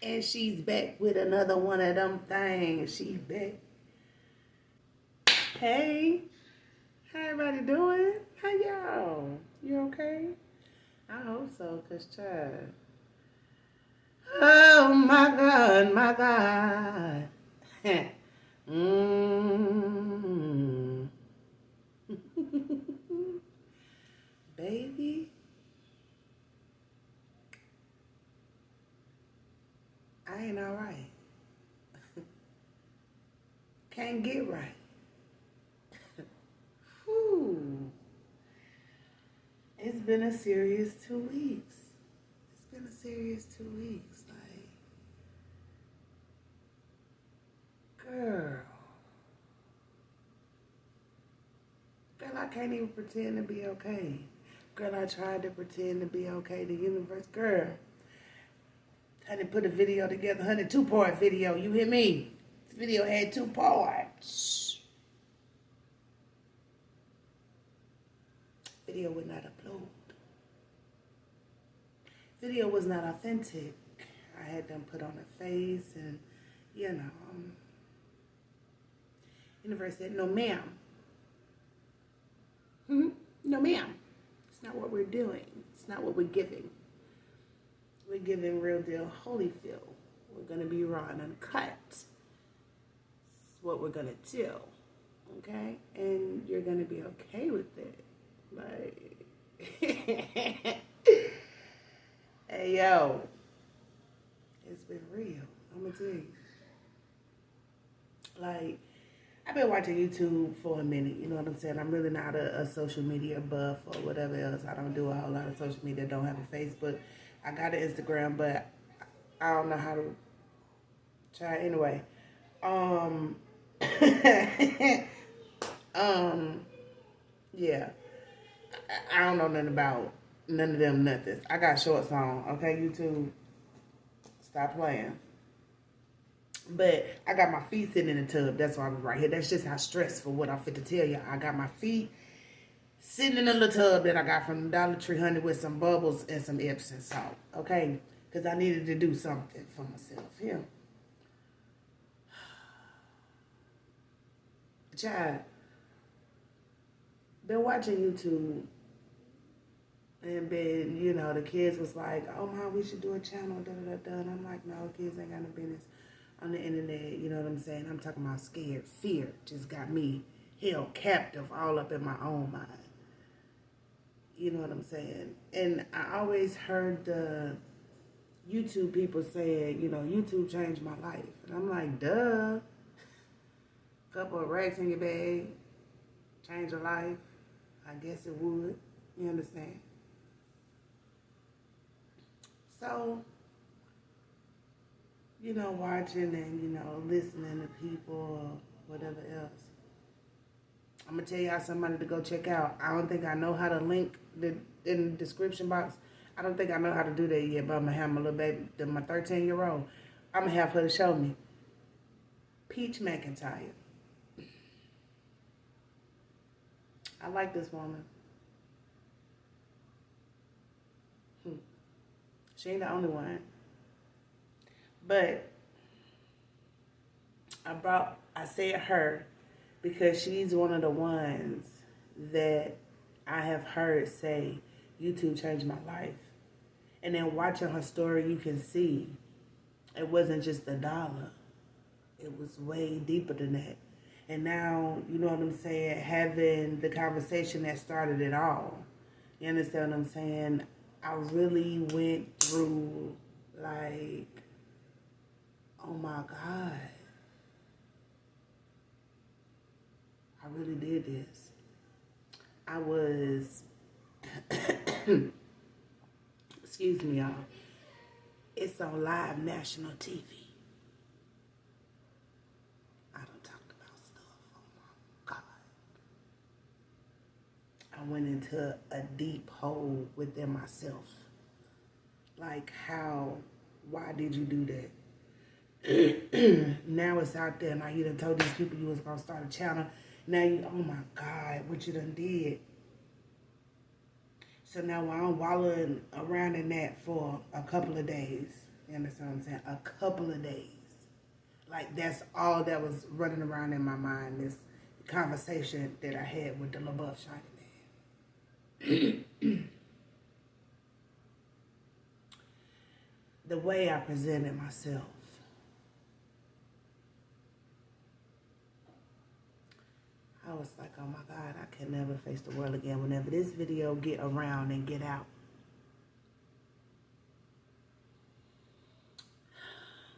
And she's back with another one of them things. She back. Hey, how everybody doing? How y'all? You okay? I hope so, cause child. Oh my God, my God. mm. Baby, I ain't alright. Can't get right. Whew. It's been a serious 2 weeks. It's been a serious 2 weeks. Girl. Girl, I can't even pretend to be okay. Girl, I tried to pretend to be okay. The universe, girl. I had to put a video together, honey, 2-part video. You hear me? This video had 2 parts. Video would not upload. Video was not authentic. I had them put on a face and, universe said, no ma'am. No ma'am. It's not what we're doing. It's not what we're giving. We're giving real deal Holyfield. We're going to be raw and uncut. It's what we're going to do. Okay? And you're going to be okay with it. Like, hey, yo. It's been real. I'm going to tell you. Like, I've been watching YouTube for a minute, you know what I'm saying? I'm really not a social media buff or whatever else. I don't do a whole lot of social media. Don't have a Facebook. I got an Instagram, but I don't know how to try anyway. Yeah. I don't know nothing about none of them nothing. I got shorts on, okay, YouTube? Stop playing. But I got my feet sitting in the tub. That's why I'm right here. That's just how stressful what I'm fit to tell you. I got my feet sitting in a little tub that I got from Dollar Tree, honey, with some bubbles and some Epsom salt. Okay? Because I needed to do something for myself. Yeah. Child, been watching YouTube and been, the kids was like, oh, Mom, we should do a channel, da-da-da-da. And I'm like, no, kids ain't got no business on the internet, you know what I'm saying? I'm talking about scared. Fear just got me held captive all up in my own mind. You know what I'm saying? And I always heard the YouTube people saying, YouTube changed my life. And I'm like, duh. Couple of racks in your bag, change your life. I guess it would. You understand? So, watching and, listening to people or whatever else. I'm going to tell y'all somebody to go check out. I don't think I know how to link in the description box. I don't think I know how to do that yet, but I'm going to have my little baby, my 13-year-old. I'm going to have her to show me. Peach McIntyre. I like this woman. She ain't the only one. But I said her because she's one of the ones that I have heard say, YouTube changed my life. And then watching her story, you can see it wasn't just $1. It was way deeper than that. And now, you know what I'm saying, having the conversation that started it all. You understand what I'm saying? I really went through, like, oh my God. I really did this. I was, excuse me, y'all. It's on live national TV. I done talked about stuff. Oh my God. I went into a deep hole within myself. Like why did you do that? Now it's out there. Now you done told these people you was going to start a channel. Now oh my God, what you done did. So now I'm wallowing around in that for a couple of days. You understand what I'm saying? A couple of days. Like, that's all that was running around in my mind, this conversation that I had with the LaBeouf Shiny Man. The way I presented myself. I was like, oh my God, I can never face the world again whenever this video get around and get out.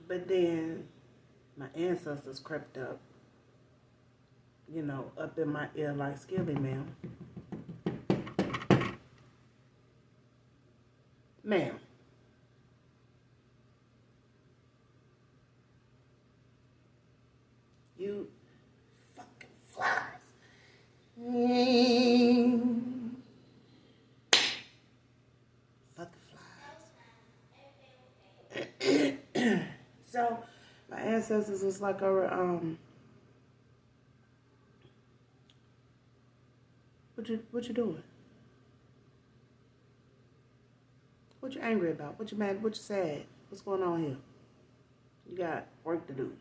But then my ancestors crept up, you know, up in my ear like, excuse me, ma'am. Ma'am. You fucking flies. Fucking flies. So my ancestors was like, what you doing? What you angry about? What you mad? What you sad? What's going on here? You got work to do.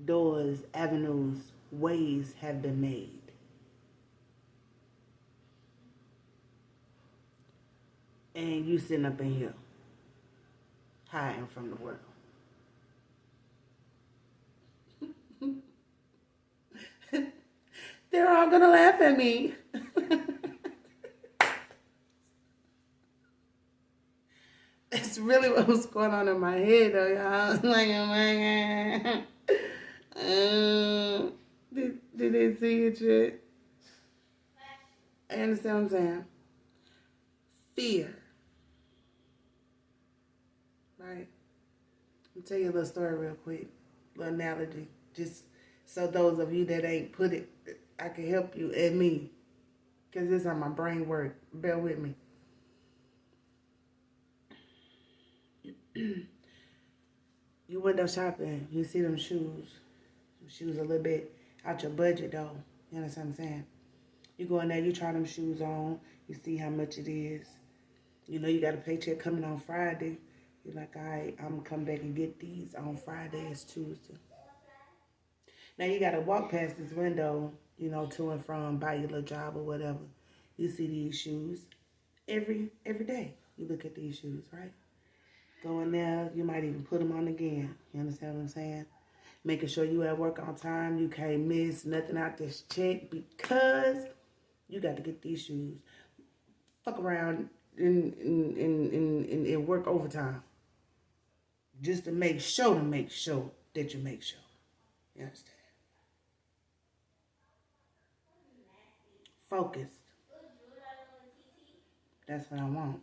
Doors, avenues, ways have been made. And you sitting up in here, hiding from the world. They're all gonna laugh at me. That's really what was going on in my head, though, y'all. I was like, oh my God. Did they see it yet? I understand what I'm saying. Fear. Right? I'll tell you a little story real quick. A little analogy. Just so those of you that ain't put it, I can help you and me. Because this is how my brain works. Bear with me. You window shopping, you see them shoes. Them shoes a little bit out your budget though. You understand what I'm saying? You go in there, you try them shoes on, you see how much it is. You know you got a paycheck coming on Friday. You're like, all right, I'm gonna come back and get these on Friday. It's Tuesday. Now you gotta walk past this window, you know, to and from, buy your little job or whatever. You see these shoes every day. You look at these shoes, right? Go in there, you might even put them on again. You understand what I'm saying? Making sure you at work on time. You can't miss nothing out this check because you got to get these shoes. Fuck around and work overtime. Just to make sure that you make sure. You understand? Focused. That's what I want.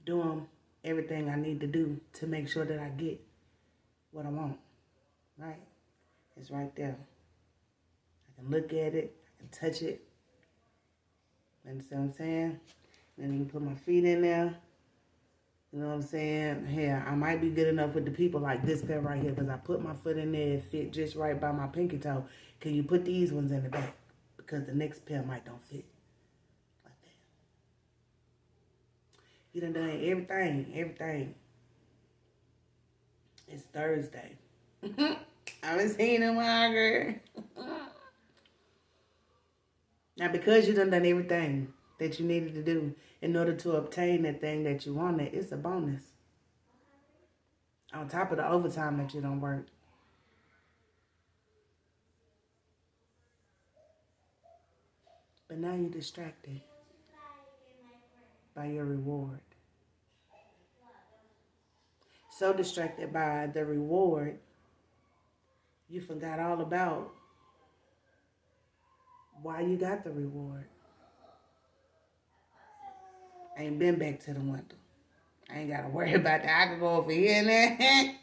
Doing everything I need to do to make sure that I get what I want. Right? It's right there. I can look at it. I can touch it. Understand what I'm saying? Then you can put my feet in there. You know what I'm saying? Here, I might be good enough with the people like this pair right here because I put my foot in there. It fit just right by my pinky toe. Can you put these ones in the back? Because the next pair might don't fit. Like that. You done everything. It's Thursday. I haven't seen him while, girl. Now, because you done everything that you needed to do in order to obtain that thing that you wanted, it's a bonus. On top of the overtime that you don't work. But now you're distracted by your reward. So distracted by the reward, you forgot all about why you got the reward. I ain't been back to the window. I ain't got to worry about that. I can go over here and there.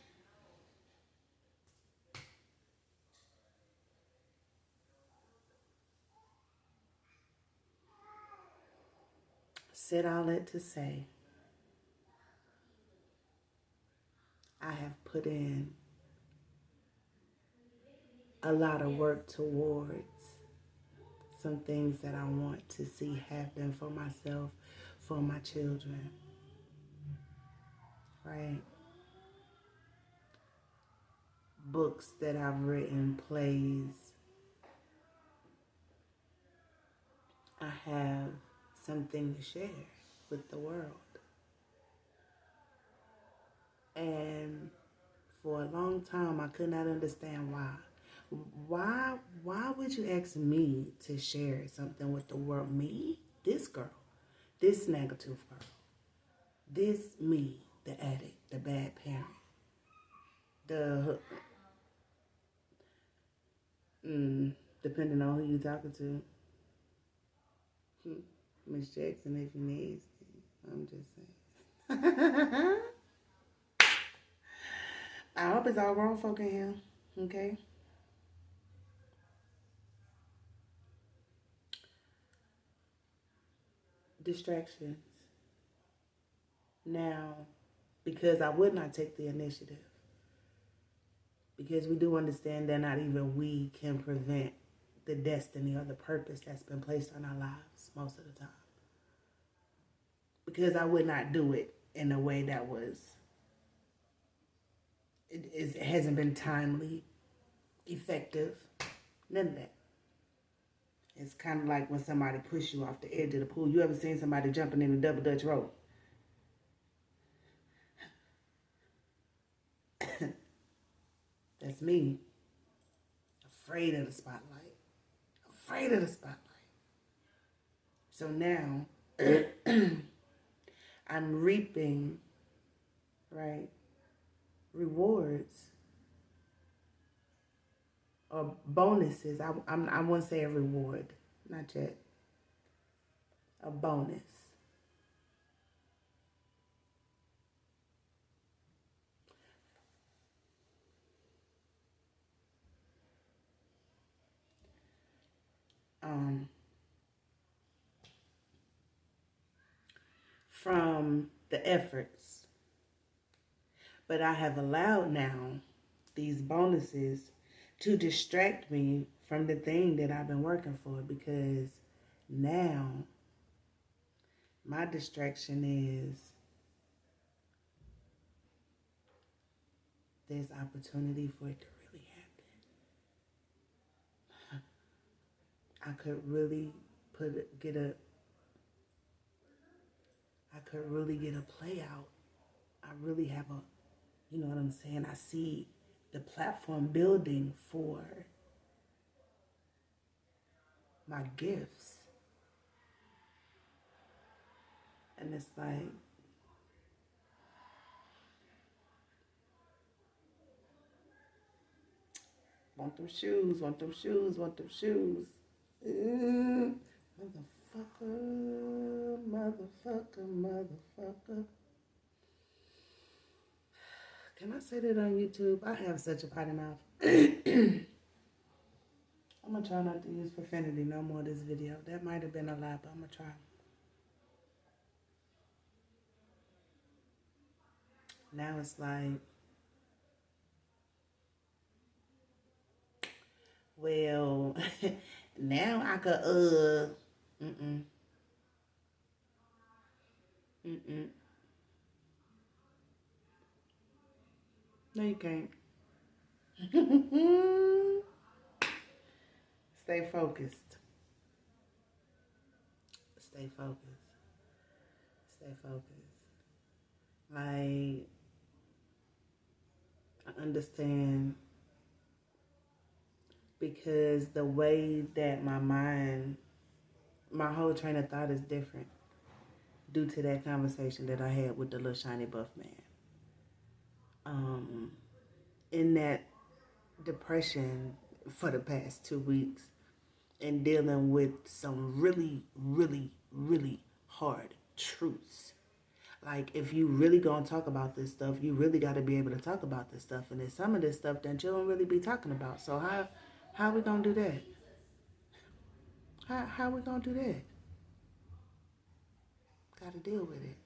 Said all that to say, I have put in a lot of work towards some things that I want to see happen for myself, for my children. right? Books that I've written, plays. I have something to share with the world. And for a long time, I could not understand why. Why would you ask me to share something with the world? Me? This girl. This negative girl. This me, the addict, the bad parent. Depending on who you talking to. Miss Jackson, if you need, I'm just saying. I hope it's all grown folk in here, okay? Distractions. Now, because I would not take the initiative, because we do understand that not even we can prevent the destiny or the purpose that's been placed on our lives most of the time. Because I would not do it in a way that it hasn't been timely, effective, none of that. It's kind of like when somebody pushes you off the edge of the pool. You ever seen somebody jumping in a double Dutch rope? That's me. Afraid of the spotlight. Afraid of the spotlight. So now, I'm reaping, right, rewards or bonuses. I won't say a reward, not yet. A bonus. From the efforts. But I have allowed now these bonuses to distract me from the thing that I've been working for, because now my distraction is there's opportunity for it to really happen. I could really get a play out. I really have you know what I'm saying? I see the platform building for my gifts. And it's like, want them shoes, want them shoes, want them shoes. Motherfucker, motherfucker, motherfucker. Can I say that on YouTube? I have such a potty mouth. I'm going to try not to use profanity no more this video. That might have been a lie, but I'm going to try. Now it's like, well, now I could, No, you can't. Stay focused. Stay focused. Stay focused. Like, I understand, because the way that my whole train of thought is different due to that conversation that I had with the little shiny buff man. In that depression for the past 2 weeks and dealing with some really, really, really hard truths. Like, if you really gonna talk about this stuff, you really got to be able to talk about this stuff. And there's some of this stuff that you don't really be talking about. So how we gonna do that? How we gonna do that? Got to deal with it.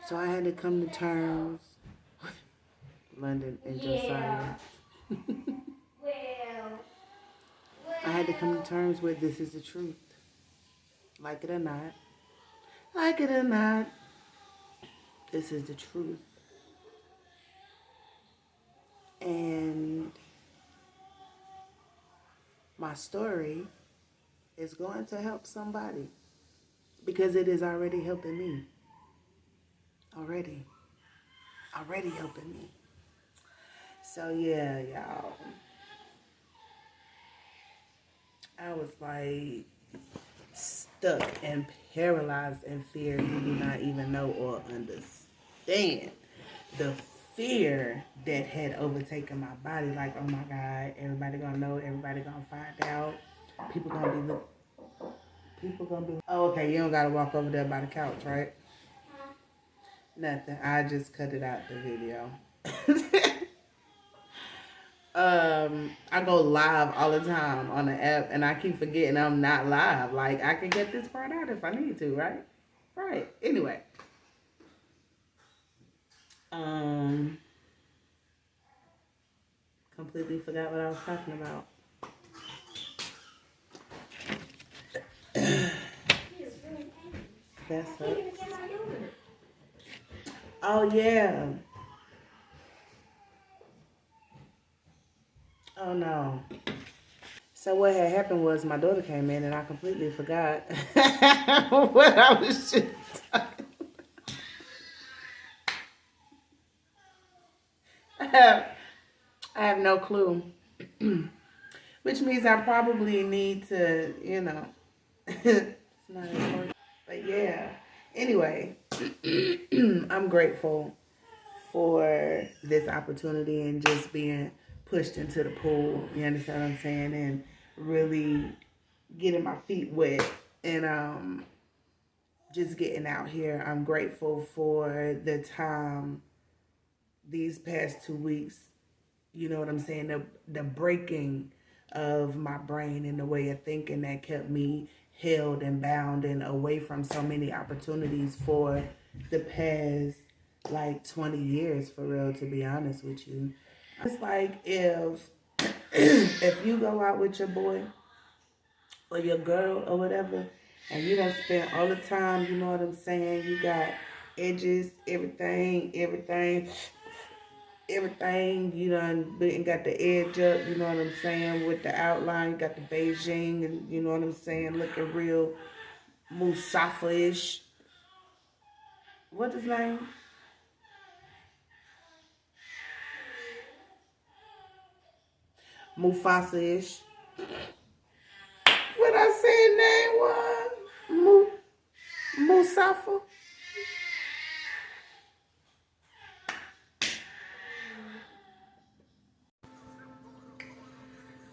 So I had to come to terms, London and Josiah. I had to come to terms with this is the truth. Like it or not. Like it or not. This is the truth. And my story is going to help somebody because it is already helping me. Already helping me. So yeah, y'all. I was like stuck and paralyzed in fear. You do not even know or understand the fear that had overtaken my body. Like, oh my God, everybody gonna know, everybody gonna find out. People gonna be, oh, okay, you don't gotta walk over there by the couch, right? Nothing. I just cut it out the video. I go live all the time on the app, and I keep forgetting I'm not live. Like, I can get this part out if I need to, right? Right. Anyway. Completely forgot what I was talking about. That sucks. Oh, yeah. Oh, no. So what had happened was my daughter came in and I completely forgot what I was just talking about. I have no clue. Which means I probably need to, you know, it's not important. But yeah. Anyway, I'm grateful for this opportunity and just being pushed into the pool. You understand what I'm saying? And really getting my feet wet and just getting out here. I'm grateful for the time these past 2 weeks. You know what I'm saying? The breaking of my brain and the way of thinking that kept me held and bound and away from so many opportunities for the past like 20 years, for real, to be honest with you. It's like if you go out with your boy or your girl or whatever, and you don't spend all the time, you know what I'm saying? You got edges, everything, you done got the edge up, you know what I'm saying, with the outline, you got the Beijing, and you know what I'm saying, looking real Musafa-ish. What's his name? Mufasa-ish. What I said name was? Musafa?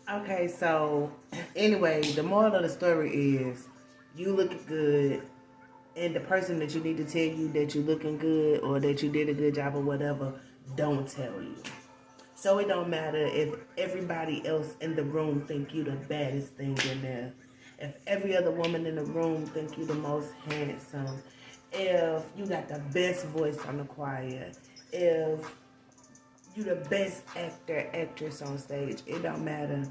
Okay, so anyway, the moral of the story is you looking good, and the person that you need to tell you that you're looking good or that you did a good job or whatever don't tell you. So it don't matter if everybody else in the room think you the baddest thing in there. If every other woman in the room think you the most handsome. If you got the best voice on the choir. If you the best actor, actress on stage. It don't matter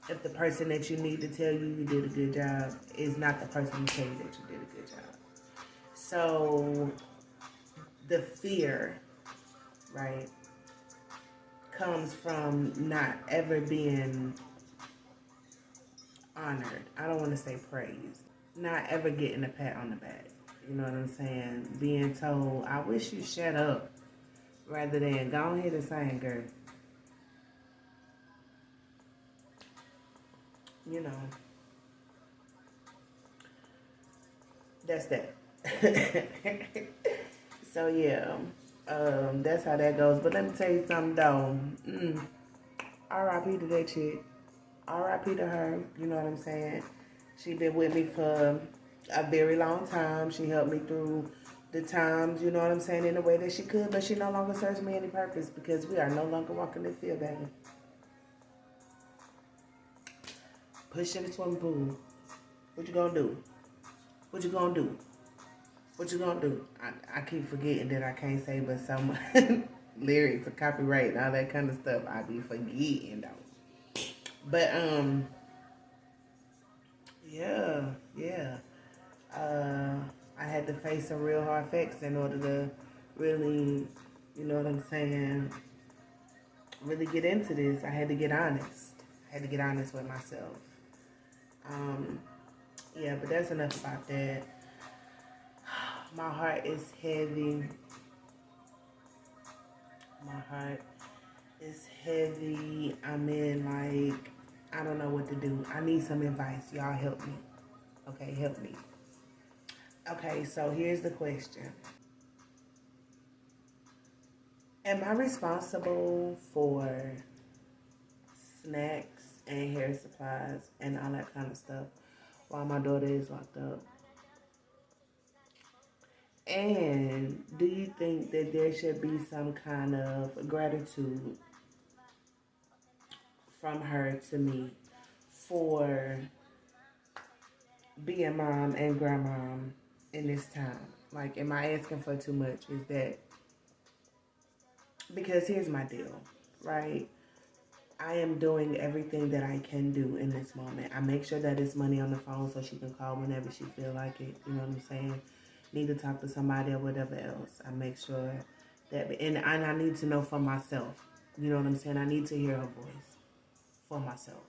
if the person that you need to tell you did a good job is not the person who tell you that you did a good job. So the fear, right, comes from not ever being honored. I don't want to say praised. Not ever getting a pat on the back. You know what I'm saying? Being told, I wish you shut up, rather than go ahead and sing, girl. You know. That's that. So yeah, that's how that goes. But let me tell you something though. R.I.P. to that chick. R.I.P. to her. You know what I'm saying? She been with me for a very long time. She helped me through the times, you know what I'm saying, in the way that she could, but she no longer serves me any purpose because we are no longer walking this field, baby. Push in the swimming pool. What you gonna do? What you gonna do? What you gonna do? I keep forgetting that I can't say but some lyrics for copyright and all that kind of stuff. I be forgetting though. But yeah. I had to face some real hard facts in order to really, you know what I'm saying, really get into this. I had to get honest. I had to get honest with myself. Um, yeah, but that's enough about that. My heart is heavy. My heart is heavy. I'm in, like, I don't know what to do. I need some advice. Y'all help me. Okay, help me. Okay, so here's the question. Am I responsible for snacks and hair supplies and all that kind of stuff while my daughter is locked up? And do you think that there should be some kind of gratitude from her to me for being mom and grandmom in this time? Like, am I asking for too much? Is that because here's my deal, right? I am doing everything that I can do in this moment. I make sure that it's money on the phone so she can call whenever she feel like it. You know what I'm saying? Need to talk to somebody or whatever else. I make sure that, and I need to know for myself. You know what I'm saying? I need to hear her voice for myself.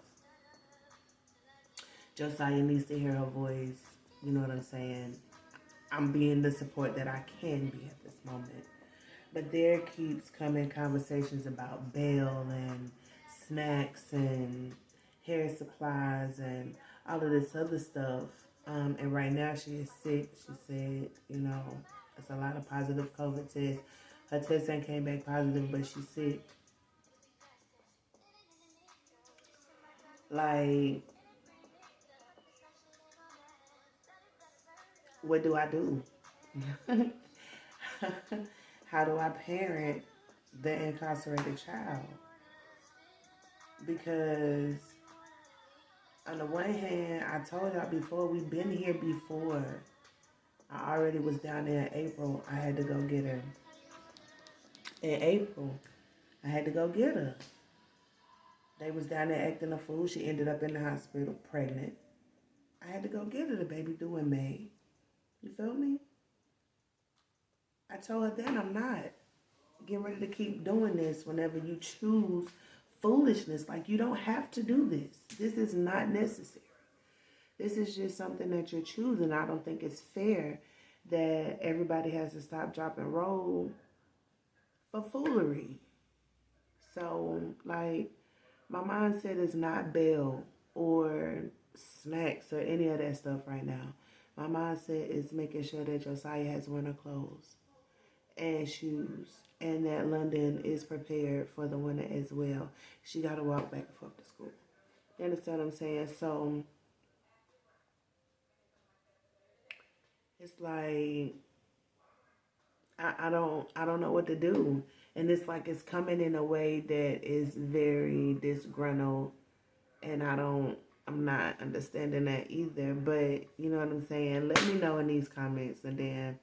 Josiah needs to hear her voice. You know what I'm saying? I'm being the support that I can be at this moment. But there keeps coming conversations about bail and snacks and hair supplies and all of this other stuff. And right now she is sick. She said, you know, it's a lot of positive COVID tests. Her testing came back positive, but she's sick. Like, what do I do? How do I parent the incarcerated child? Because on the one hand, I told y'all before, we've been here before. I already was down there in April. I had to go get her. In April, I had to go get her. They was down there acting a fool. She ended up in the hospital pregnant. I had to go get her. The baby due in May. You feel me? I told her then I'm not getting ready to keep doing this whenever you choose foolishness. Like, you don't have to do this. This is not necessary. This is just something that you're choosing. I don't think it's fair that everybody has to stop, drop, and roll for foolery. So, like, my mindset is not bail or snacks or any of that stuff right now. My mindset is making sure that Josiah has winter clothes and shoes, and that London is prepared for the winter as well. She got to walk back and forth to school. You understand what I'm saying? So it's like I don't know what to do. And it's like it's coming in a way that is very disgruntled, and I'm not understanding that either. But you know what I'm saying? Let me know in these comments, and then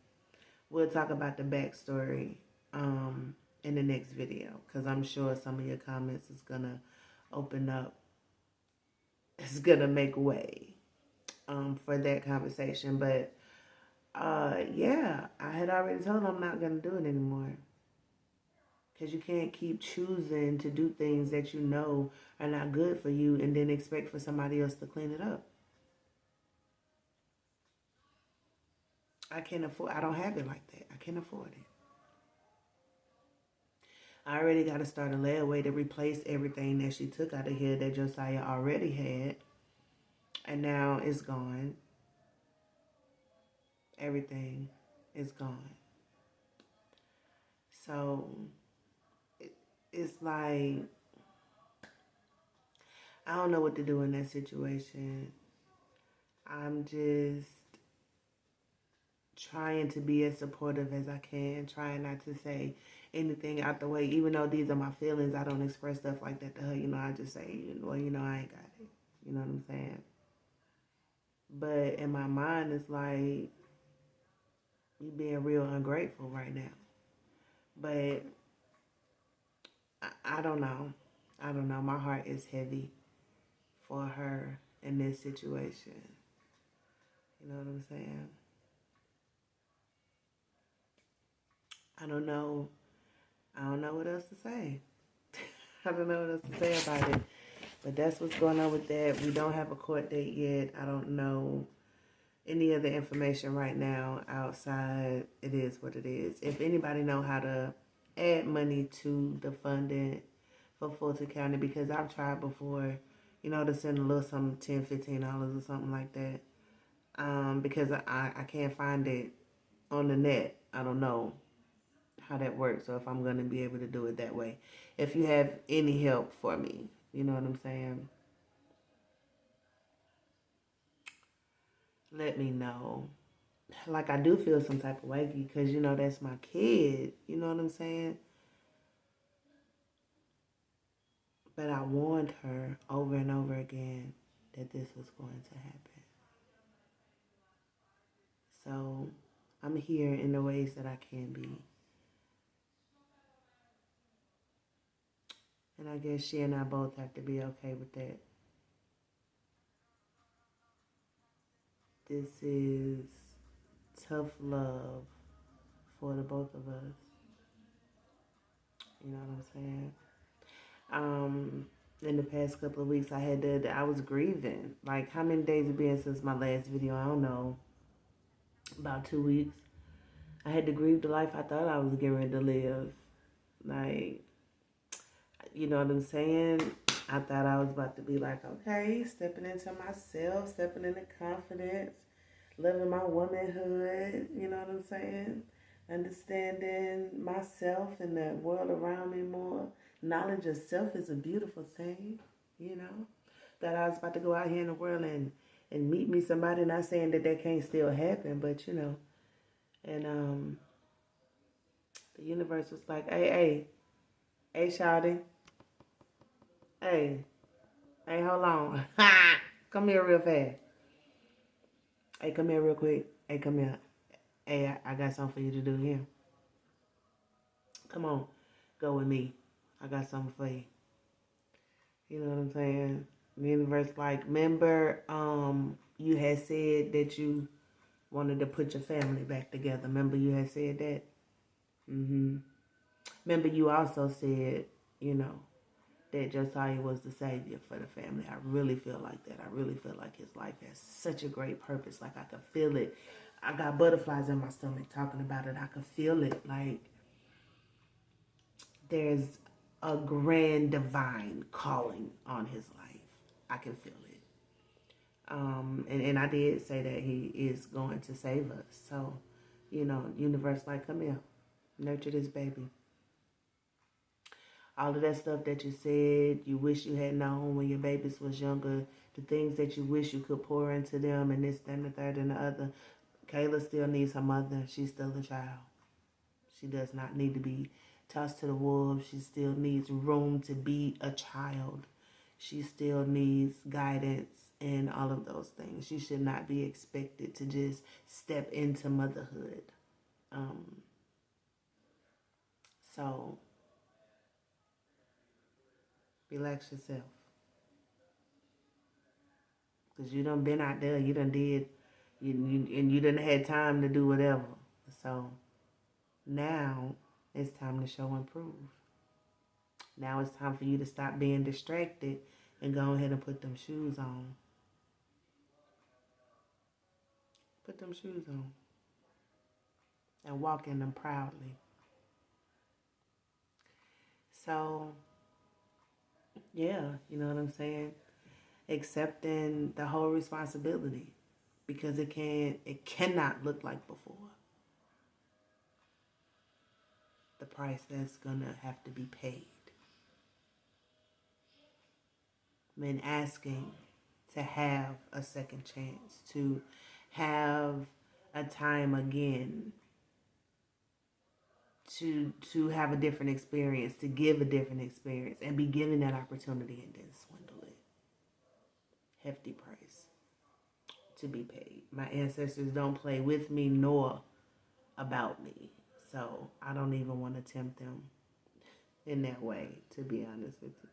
we'll talk about the backstory in the next video, because I'm sure some of your comments is gonna open up. It's gonna make way for that conversation. But yeah, I had already told him I'm not gonna do it anymore. Because you can't keep choosing to do things that you know are not good for you and then expect for somebody else to clean it up. I can't afford, I don't have it like that. I can't afford it. I already got to start a layaway to replace everything that she took out of here that Josiah already had. And now it's gone. Everything is gone. So it's like, I don't know what to do in that situation. I'm just trying to be as supportive as I can, trying not to say anything out the way. Even though these are my feelings, I don't express stuff like that to her. You know, I just say, well, you know, I ain't got it. You know what I'm saying? But in my mind, it's like, you being real ungrateful right now. But I don't know. I don't know. My heart is heavy for her in this situation. You know what I'm saying? I don't know. I don't know what else to say. I don't know what else to say about it. But that's what's going on with that. We don't have a court date yet. I don't know any other information right now outside. It is what it is. If anybody know how to add money to the funding for Fulton County, because I've tried before, to send a little something, $10, $15 or something like that. Because I can't find it on the net. I don't know how that works, or if I'm going to be able to do it that way. If you have any help for me, you know what I'm saying? Let me know. Like, I do feel some type of way because, that's my kid. You know what I'm saying? But I warned her over and over again that this was going to happen. So I'm here in the ways that I can be. And I guess she and I both have to be okay with that. This is tough love for the both of us. You know what I'm saying? In the past couple of weeks, I was grieving. Like, how many days it been since my last video? I don't know. About 2 weeks. I had to grieve the life I thought I was getting ready to live. Like, you know what I'm saying? I thought I was about to be like, okay, stepping into myself, stepping into confidence, living my womanhood, you know what I'm saying? Understanding myself and the world around me more. Knowledge of self is a beautiful thing, That I was about to go out here in the world and meet me somebody, not saying that can't still happen, but and the universe was like, hey, shawty, hey, hold on, come here real fast, hey, come here real quick, hey, come here, hey, I got something for you to do here, come on, go with me, I got something for you, you know what I'm saying? The universe like, remember, you had said that you wanted to put your family back together. Remember you had said that? Remember you also said, that Josiah was the savior for the family. I really feel like that. I really feel like his life has such a great purpose. Like, I could feel it. I got butterflies in my stomach talking about it. I could feel it. Like, there's a grand divine calling on his life. I can feel it. And I did say that he is going to save us. So, universe like, come here, nurture this baby. All of that stuff that you said, you wish you had known when your babies was younger, the things that you wish you could pour into them, and this, that, and the third, and the other. Kayla still needs her mother. She's still a child. She does not need to be tossed to the wolves. She still needs room to be a child. She still needs guidance and all of those things. She should not be expected to just step into motherhood. So, relax yourself. Because you done been out there, you done did, and you done had time to do whatever. So, now it's time to show and prove. Now it's time for you to stop being distracted and go ahead and put them shoes on. Put them shoes on. And walk in them proudly. So, yeah, you know what I'm saying? Accepting the whole responsibility. Because it cannot look like before. The price that's gonna have to be paid. When asking to have a second chance, to have a time again, to have a different experience, to give a different experience, and be given that opportunity and then swindle it. Hefty price to be paid. My ancestors don't play with me nor about me, so I don't even want to tempt them in that way, to be honest with you.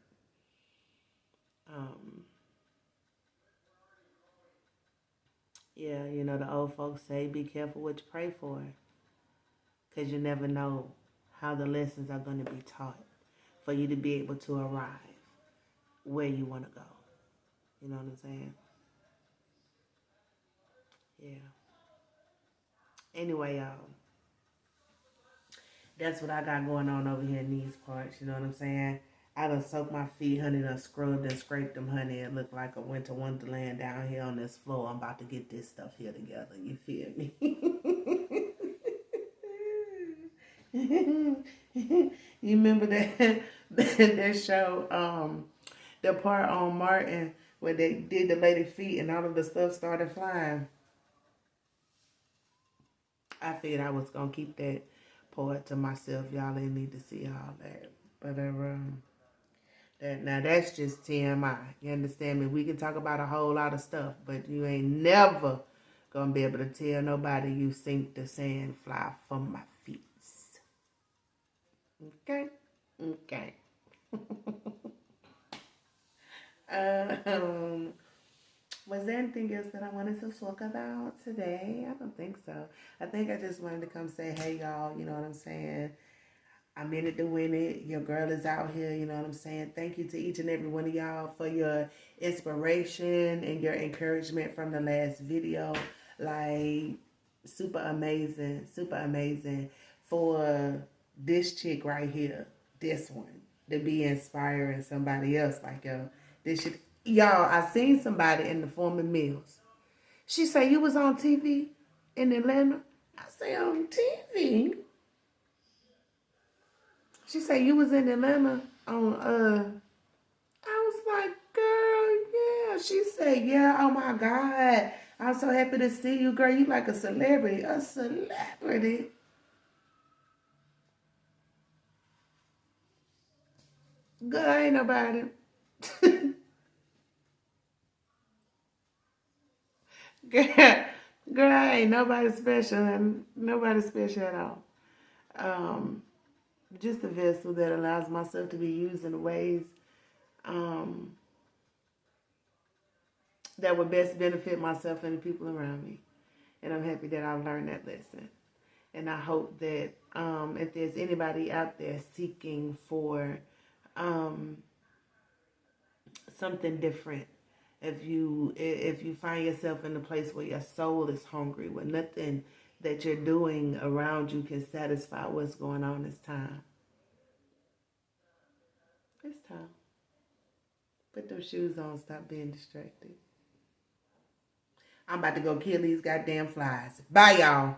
Yeah, the old folks say, be careful what you pray for. Because you never know how the lessons are going to be taught for you to be able to arrive where you want to go. You know what I'm saying? Yeah. Anyway, y'all, that's what I got going on over here in these parts. You know what I'm saying? I done soaked my feet, honey, done scrubbed and scraped them, honey. It looked like a winter wonderland down here on this floor. I'm about to get this stuff here together. You feel me? You remember that that show, the part on Martin where they did the lady feet and all of the stuff started flying? I figured I was gonna keep that part to myself. Y'all ain't need to see all that. But now that's just TMI. You understand me? We can talk about a whole lot of stuff, but you ain't never gonna be able to tell nobody you sink the sand fly from my feet. Okay? Okay. Was there anything else that I wanted to talk about today? I don't think so. I think I just wanted to come say, hey, y'all, you know what I'm saying? I'm in it to win it. Your girl is out here, you know what I'm saying? Thank you to each and every one of y'all for your inspiration and your encouragement from the last video. Like, super amazing for this chick right here, this one, to be inspiring somebody else. Like, yo, this shit. Y'all, I seen somebody in the form of Mills. She say, you was on TV in Atlanta? I say, on TV? She said, you was in Atlanta on, I was like, girl, yeah. She said, yeah, oh my God. I'm so happy to see you, girl. You like a celebrity. A celebrity? Girl, I ain't nobody. Girl, I ain't nobody special and nobody special at all. Just a vessel that allows myself to be used in ways that would best benefit myself and the people around me. And I'm happy that I've learned that lesson. And I hope that if there's anybody out there seeking for something different, if you find yourself in a place where your soul is hungry, where nothing that you're doing around you can satisfy what's going on, it's time. It's time. Put those shoes on, stop being distracted. I'm about to go kill these goddamn flies. Bye, y'all.